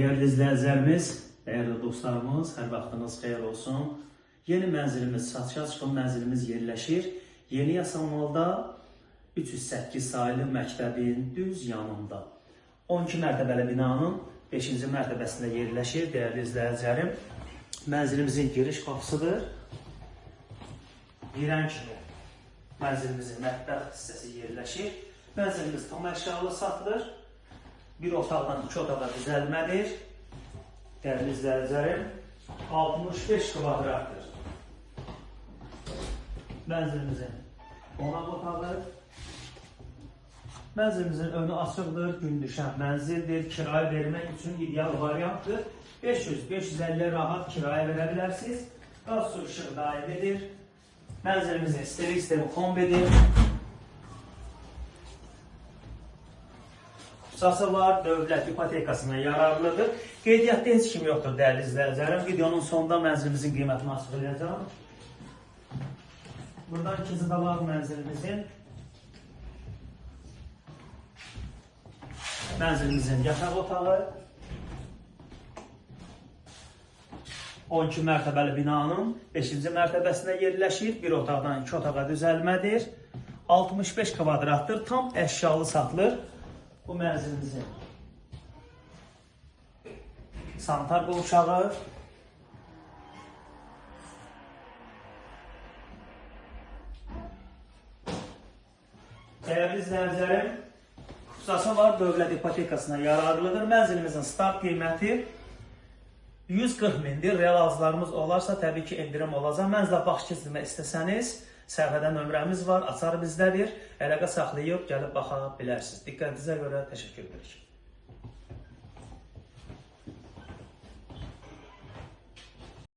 Değerli izləyicilərimiz, değerli dostlarımız, hər vaxtınız xeyir olsun. Yeni mənzilimiz, satışa çıxan mənzilimiz yerləşir. Yeni Yasamalda 308 sayılı məktəbin düz yanında. 12 mərtəbəli binanın 5-ci mərtəbəsində yerləşir. Değerli izləyicilərim, mənzilimizin giriş qapısıdır. Girən kimi mənzilimizin mətbəx hissəsi yerləşir. Mənzilimiz tam əşyalı satılır. Bir otaqdan 2 otağa düzəlmədir. Değerli izləyicilərim, 65 kvadratdır. Mənzilimizin qonaq otağı. Mənzilimizin önü açıqdır, gün düşən mənzildir. Kirayə vermək üçün ideal variantdır. 500-550 rahat kirayə verə bilərsiniz. Qaz su işıq daimidir. Mənzilimizin istilik sistemi kombidir. Xüsusası var, dövlət ipotekasına yararlıdır. Qeydiyyatda heç kim yoxdur, değerli izləyicilərim. Videonun sonunda mənzilimizin qiymətini açıqlayacağım. Buradan ikinci dalaq mənzilimizin yataq otağı. 12 mərtəbəli binanın 5-ci mərtəbəsində yerləşir. Bir otaqdan 2 otağa düzəlmədir. 65 kvadratdır, tam əşyalı satılır. Bu mənzilimizin sanitar qovşağı. Değerli izləyicilərim, xüsusası var, dövlət ipotekasına yararlıdır. Mənzilimizin start qiyməti 140 mindir. Real arzlarımız olarsa təbii ki endirim olacaq. Mənzilə baxış keçirmək istəsəniz, səhifədə nömrəmiz var, açar bizdədir. Əlaqə saxlayıb gəlib baxa bilərsiniz. Diqqətinizə görə təşəkkür edirik.